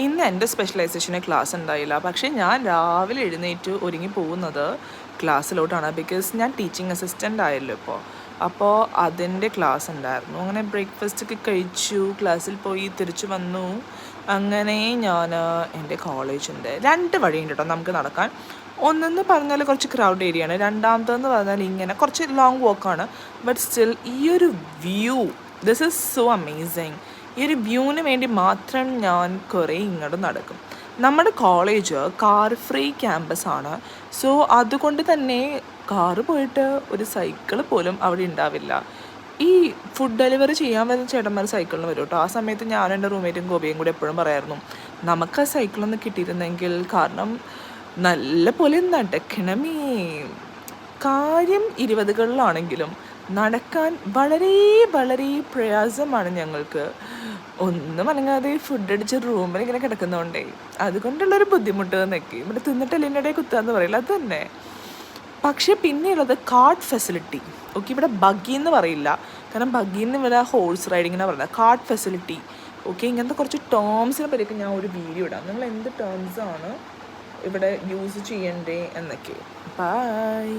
ഇന്ന് എൻ്റെ സ്പെഷ്യലൈസേഷന് ക്ലാസ് ഉണ്ടായില്ല. പക്ഷേ ഞാൻ രാവിലെ എഴുന്നേറ്റ് ഒരുങ്ങി പോകുന്നത് ക്ലാസ്സിലോട്ടാണ്. ബിക്കോസ് ഞാൻ ടീച്ചിങ് അസിസ്റ്റൻ്റ് ആയല്ലോ ഇപ്പോൾ. അപ്പോൾ അതിൻ്റെ ക്ലാസ് ഉണ്ടായിരുന്നു. അങ്ങനെ ബ്രേക്ക്ഫാസ്റ്റൊക്കെ കഴിച്ചു, ക്ലാസ്സിൽ പോയി തിരിച്ചു വന്നു. അങ്ങനെ ഞാൻ എൻ്റെ കോളേജിൻ്റെ 2 വഴിയുണ്ട് കേട്ടോ നമുക്ക് നടക്കാൻ. ഒന്നെന്ന് പറഞ്ഞാൽ കുറച്ച് ക്രൗഡ് ഏരിയയാണ്, രണ്ടാമത്തെന്ന് പറഞ്ഞാൽ ഇങ്ങനെ കുറച്ച് ലോങ് വാക്കാണ്. ബട്ട് സ്റ്റിൽ ഈ ഒരു view, this is so amazing. ഈ ഒരു വ്യൂവിന് വേണ്ടി മാത്രം ഞാൻ കുറേ ഇങ്ങോട്ട് നടക്കും. നമ്മുടെ കോളേജ് കാർ ഫ്രീ ക്യാമ്പസാണ്. സോ അതുകൊണ്ട് തന്നെ കാറ് പോയിട്ട് ഒരു സൈക്കിൾ പോലും അവിടെ ഉണ്ടാവില്ല. ഈ ഫുഡ് ഡെലിവറി ചെയ്യാൻ വരുന്ന ചേട്ടന്മാർ സൈക്കിളിന് വരും കേട്ടോ. ആ സമയത്ത് ഞാനും എൻ്റെ റൂംമേറ്റും ഗോപിയും കൂടി എപ്പോഴും പറയായിരുന്നു, നമുക്ക് ആ സൈക്കിളൊന്ന് കിട്ടിയിരുന്നെങ്കിൽ. കാരണം നല്ല പോലെ നടക്കണമേ. കാര്യം 20കളിലാണെങ്കിലും നടക്കാൻ വളരെ വളരെ പ്രയാസമാണ് ഞങ്ങൾക്ക്. ഒന്നും അനങ്ങാതെ ഫുഡ് അടിച്ച് റൂമിൽ ഇങ്ങനെ കിടക്കുന്നതുകൊണ്ടേ അതുകൊണ്ടുള്ളൊരു ബുദ്ധിമുട്ട് എന്നൊക്കെ. ഇവിടെ തിന്നിട്ടല്ലേ എൻ്റെ ഇടയിൽ കുത്താന്ന് പറയില്ല, അത് തന്നെ. പക്ഷേ പിന്നെയുള്ളത് കാർഡ് ഫെസിലിറ്റി. ഓക്കെ, ഇവിടെ ബഗ്ഗി എന്ന് പറയില്ല, കാരണം ബഗ്ഗിന്ന് ഇവിടെ ഹോഴ്സ് റൈഡിങ്ങിനാണ് പറയുന്നത്. Card facility, okay. ഇങ്ങനത്തെ കുറച്ച് ടേംസിനെ പറ്റിയൊക്കെ ഞാൻ ഒരു വീഡിയോ ഇടാം. നിങ്ങൾ എന്ത് ടേംസാണ് ഇവിടെ യൂസ് ചെയ്യണ്ടേ എന്നൊക്കെ. ബൈ.